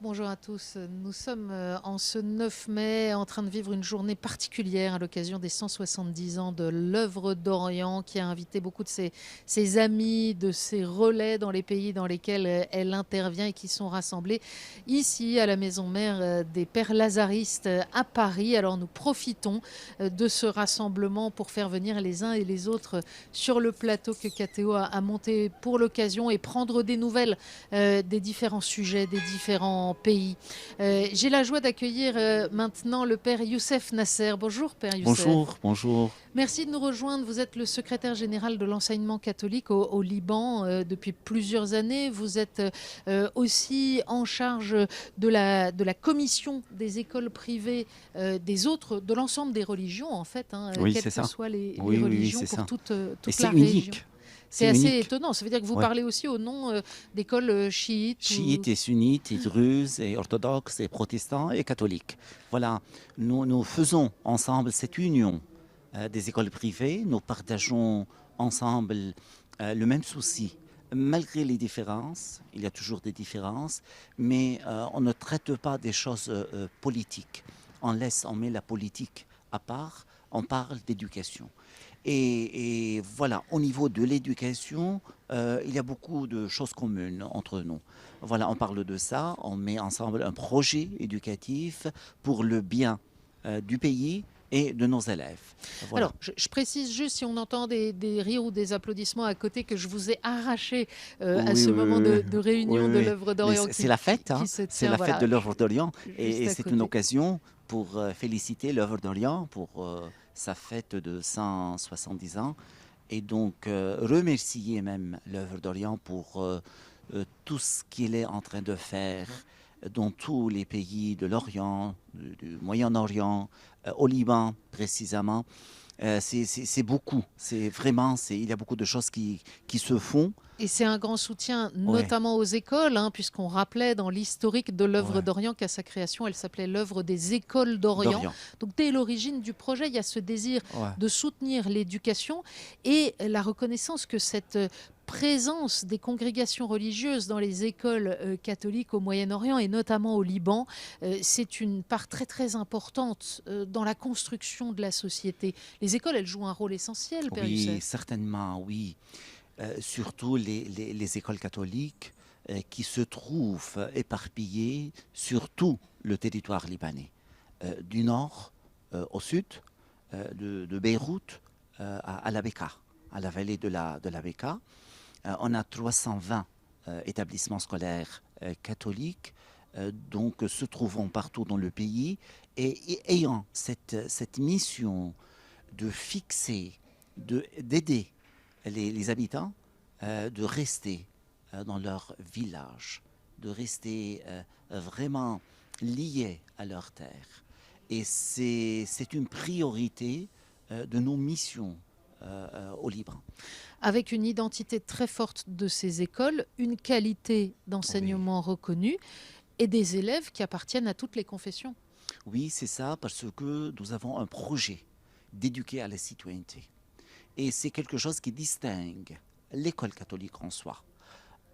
Bonjour à tous. Nous sommes en ce 9 mai en train de vivre une journée particulière à l'occasion des 170 ans de l'œuvre d'Orient qui a invité beaucoup de ses amis, de ses relais dans les pays dans lesquels elle intervient et qui sont rassemblés ici à la maison mère des Pères Lazaristes à Paris. Alors nous profitons de ce rassemblement pour faire venir les uns et les autres sur le plateau que KTO a monté pour l'occasion et prendre des nouvelles des différents sujets, des différents pays. J'ai la joie d'accueillir maintenant le père Youssef Nasser. Bonjour père Youssef. Bonjour, bonjour. Merci de nous rejoindre. Vous êtes le secrétaire général de l'enseignement catholique au Liban depuis plusieurs années. Vous êtes aussi en charge de la commission des écoles privées de l'ensemble des religions, en fait, hein, Oui, quelles c'est que ça. soient les Oui, oui, oui, religions c'est pour ça. toute, Et toute c'est la région. unique. C'est C'est assez unique. étonnant. Ça veut dire que vous Ouais. parlez aussi au nom d'écoles chiites ou... Chiites et sunnites, et druzes, et orthodoxes, et protestants, et catholiques. Voilà, nous faisons ensemble cette union des écoles privées. Nous partageons ensemble le même souci. Malgré les différences, il y a toujours des différences, mais on ne traite pas des choses politiques. On met la politique à part, on parle d'éducation. Et voilà, au niveau de l'éducation, il y a beaucoup de choses communes entre nous. Voilà, on parle de ça, on met ensemble un projet éducatif pour le bien du pays et de nos élèves. Voilà. Alors, je précise juste si on entend des rires ou des applaudissements à côté que je vous ai arraché à Oui, ce oui, moment oui, de oui, réunion de oui. l'œuvre Mais d'Orient c'est la fête, qui hein? se C'est tient, la fête voilà, de l'œuvre d'Orient juste et à c'est une côté. occasion pour féliciter l'œuvre d'Orient pour sa fête de 170 ans et donc remercier même l'œuvre d'Orient pour tout ce qu'il est en train de faire dans tous les pays de l'Orient, du Moyen-Orient, au Liban précisément. C'est beaucoup, il y a beaucoup de choses qui se font. Et c'est un grand soutien, Ouais, notamment aux écoles, hein, puisqu'on rappelait dans l'historique de l'œuvre ouais, d'Orient qu'à sa création, elle s'appelait l'œuvre des écoles d'Orient. d'Orient. Donc dès l'origine du projet, il y a ce désir Ouais, de soutenir l'éducation et la reconnaissance que cette présence des congrégations religieuses dans les écoles catholiques au Moyen-Orient et notamment au Liban, c'est une part très très importante dans la construction de la société. Les écoles, elles jouent un rôle essentiel, Père oui, Youssef. certainement, oui. Surtout les écoles catholiques qui se trouvent éparpillées sur tout le territoire libanais, du nord au sud, de Beyrouth à la Beka, à la vallée de la Beka. On a 320 établissements scolaires catholiques, donc se trouvant partout dans le pays et ayant cette mission de fixer, d'aider les habitants de rester dans leur village, de rester vraiment liés à leur terre. Et c'est une priorité de nos missions au Liban. Avec une identité très forte de ces écoles, une qualité Oui, d'enseignement reconnue et des élèves qui appartiennent à toutes les confessions. oui, c'est ça, parce que nous avons un projet d'éduquer à la citoyenneté. Et c'est quelque chose qui distingue l'école catholique en soi.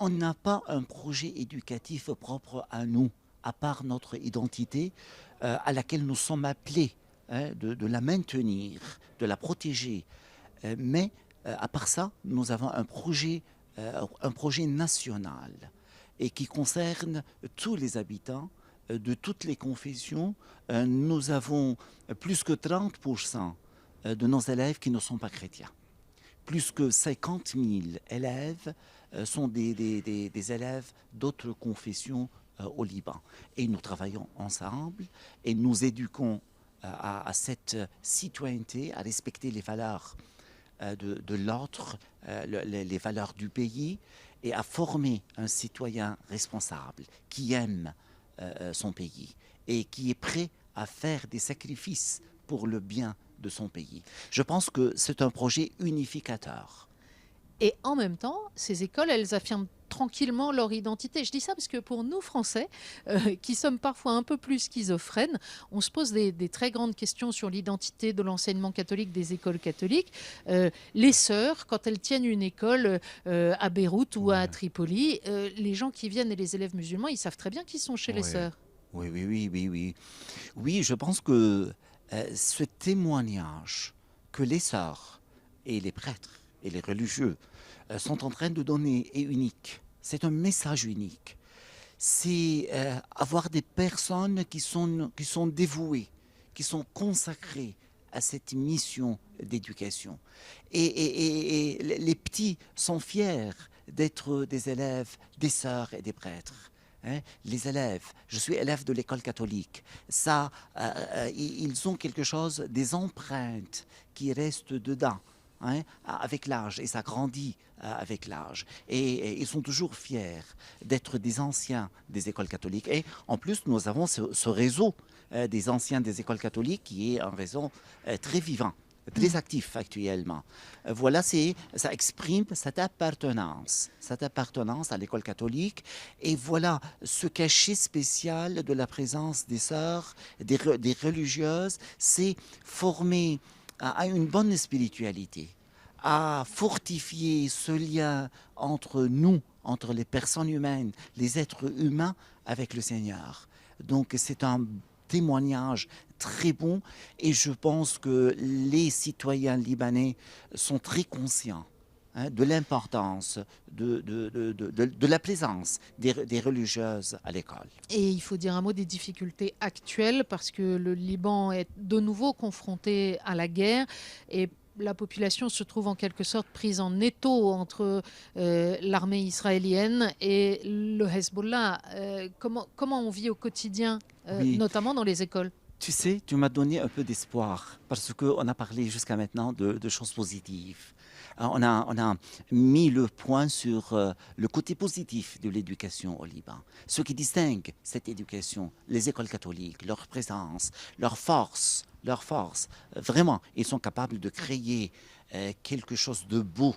On n'a pas un projet éducatif propre à nous, à part notre identité à laquelle nous sommes appelés de la maintenir, de la protéger. Mais à part ça, nous avons un projet national et qui concerne tous les habitants de toutes les confessions. Nous avons plus que 30% de nos élèves qui ne sont pas chrétiens. Plus que 50 000 élèves sont des élèves d'autres confessions au Liban. Et nous travaillons ensemble et nous éduquons à cette citoyenneté, à respecter les valeurs de l'autre, les valeurs du pays, et à former un citoyen responsable qui aime son pays et qui est prêt à faire des sacrifices pour le bien de son pays. Je pense que c'est un projet unificateur. Et en même temps, ces écoles, elles affirment tranquillement leur identité. Je dis ça parce que pour nous, Français, qui sommes parfois un peu plus schizophrènes, on se pose des très grandes questions sur l'identité de l'enseignement catholique des écoles catholiques. Les sœurs, quand elles tiennent une école à Beyrouth ou à Ouais, Tripoli, les gens qui viennent et les élèves musulmans, ils savent très bien qu'ils sont chez les ouais. sœurs. Oui, oui, oui, oui, oui. Oui, je pense que ce témoignage que les sœurs et les prêtres et les religieux sont en train de donner est unique. C'est un message unique. C'est avoir des personnes qui sont dévouées, qui sont consacrées à cette mission d'éducation. Et les petits sont fiers d'être des élèves, des sœurs et des prêtres. Hein. Les élèves, je suis élève de l'école catholique, ça, ils ont quelque chose, des empreintes qui restent dedans. Hein, avec l'âge, et ça grandit avec l'âge. Et ils sont toujours fiers d'être des anciens des écoles catholiques. Et en plus, nous avons ce réseau des anciens des écoles catholiques qui est un réseau très vivant, Mm. très actif actuellement. Voilà, ça exprime cette appartenance à l'école catholique. Et voilà ce cachet spécial de la présence des sœurs, des religieuses, c'est former à une bonne spiritualité, à fortifier ce lien entre nous, entre les personnes humaines, les êtres humains avec le Seigneur. Donc c'est un témoignage très bon et je pense que les citoyens libanais sont très conscients de l'importance de la présence des religieuses à l'école. Et il faut dire un mot des difficultés actuelles parce que le Liban est de nouveau confronté à la guerre et la population se trouve en quelque sorte prise en étau entre l'armée israélienne et le Hezbollah. Comment on vit au quotidien, Oui, notamment dans les écoles? tu sais, tu m'as donné un peu d'espoir parce qu'on a parlé jusqu'à maintenant de choses positives. On a mis le point sur le côté positif de l'éducation au Liban. Ce qui distingue cette éducation, les écoles catholiques, leur présence, leur force. Vraiment, ils sont capables de créer quelque chose de beau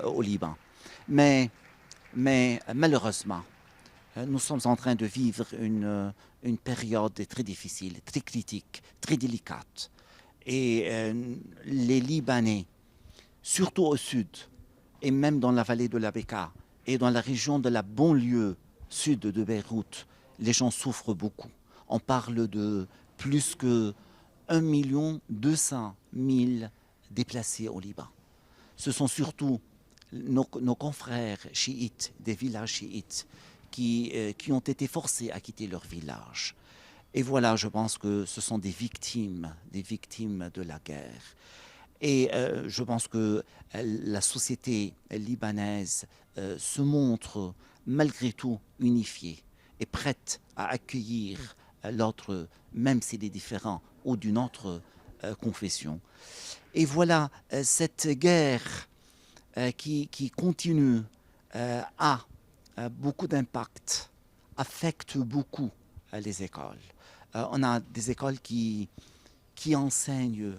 au Liban. Mais, mais malheureusement, nous sommes en train de vivre une période très difficile, très critique, très délicate. Et les Libanais, surtout au sud, et même dans la vallée de la Bekaa, et dans la région de la banlieue sud de Beyrouth, les gens souffrent beaucoup. On parle de plus que 1,2 million déplacés au Liban. Ce sont surtout nos confrères chiites, des villages chiites, qui ont été forcés à quitter leur village. Et voilà, je pense que ce sont des victimes de la guerre. Et je pense que la société libanaise se montre malgré tout unifiée et prête à accueillir l'autre, même s'il est différent ou d'une autre confession. Et voilà, cette guerre qui continue a beaucoup d'impact, affecte beaucoup les écoles. On a des écoles qui enseignent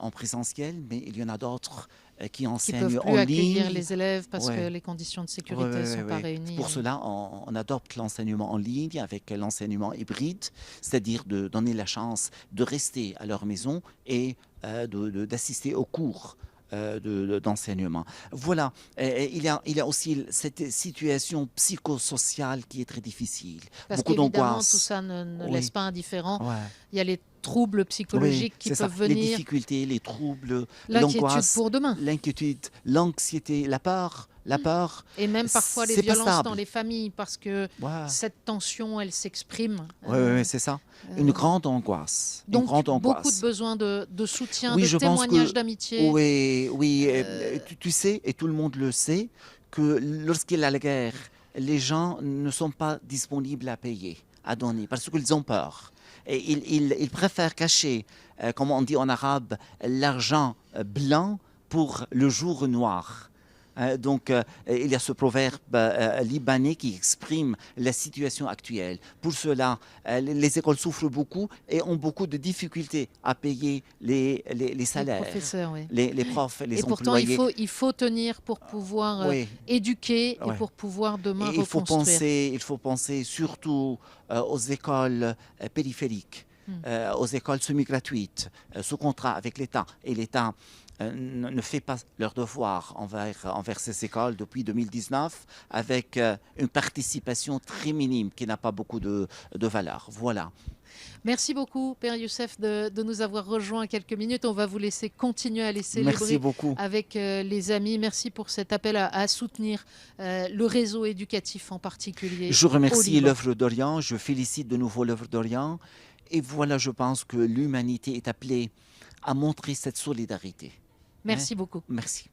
en présentiel, mais il y en a d'autres qui Qui peuvent enseignent en plus accueillir ligne. les élèves parce que Ouais, les conditions de ouais, sécurité ne ouais, sont ouais, pas ouais. réunies. Pour cela, on adopte l'enseignement en ligne avec l'enseignement hybride, c'est-à-dire de donner la chance de rester à leur maison et d'assister aux cours d'enseignement. Voilà, il y a aussi cette situation psychosociale qui est très difficile. Parce Beaucoup qu'évidemment, tout d'angoisse. ça ne laisse Oui, pas indifférent. ouais. Il y a les troubles Oui, psychologiques qui c'est ça. peuvent Les venir, difficultés, les troubles, l'inquiétude l'angoisse, pour demain. l'inquiétude, l'anxiété, la peur, Et même parfois les c'est pas violences dans stable. les familles, parce que Ouais. cette tension, elle s'exprime. Oui, oui, oui, c'est ça. Une grande angoisse. Une Donc, grande beaucoup de angoisse. besoins de soutien, Oui, de je pense témoignages que, d'amitié. oui, oui, Euh, tu sais, et tout le monde le sait, que lorsqu'il y a la guerre, les gens ne sont pas disponibles à payer, à donner, parce qu'ils ont peur. Et ils préfèrent cacher, comme on dit en arabe, l'argent blanc pour le jour noir. Il y a ce proverbe libanais qui exprime la situation actuelle. Pour cela, les écoles souffrent beaucoup et ont beaucoup de difficultés à payer les Les salaires, professeurs, oui. les profs, Et les pourtant, employés. il faut tenir pour pouvoir Oui, éduquer et ouais. pour pouvoir demain Et reconstruire. il faut penser surtout aux écoles périphériques, Hmm. aux écoles semi-gratuites, sous contrat avec l'État. Et l'État ne fait pas leur devoir envers ces écoles depuis 2019 avec une participation très minime qui n'a pas beaucoup de valeur. Voilà. Merci beaucoup, Père Youssef, de nous avoir rejoints quelques minutes. On va vous laisser continuer à les Merci célébrer beaucoup. avec les amis. Merci pour cet appel à soutenir le réseau éducatif en particulier Je au remercie Liban. l'œuvre d'Orient, je félicite de nouveau l'œuvre d'Orient. Et voilà, je pense que l'humanité est appelée à montrer cette solidarité. Hein. Merci beaucoup. Merci.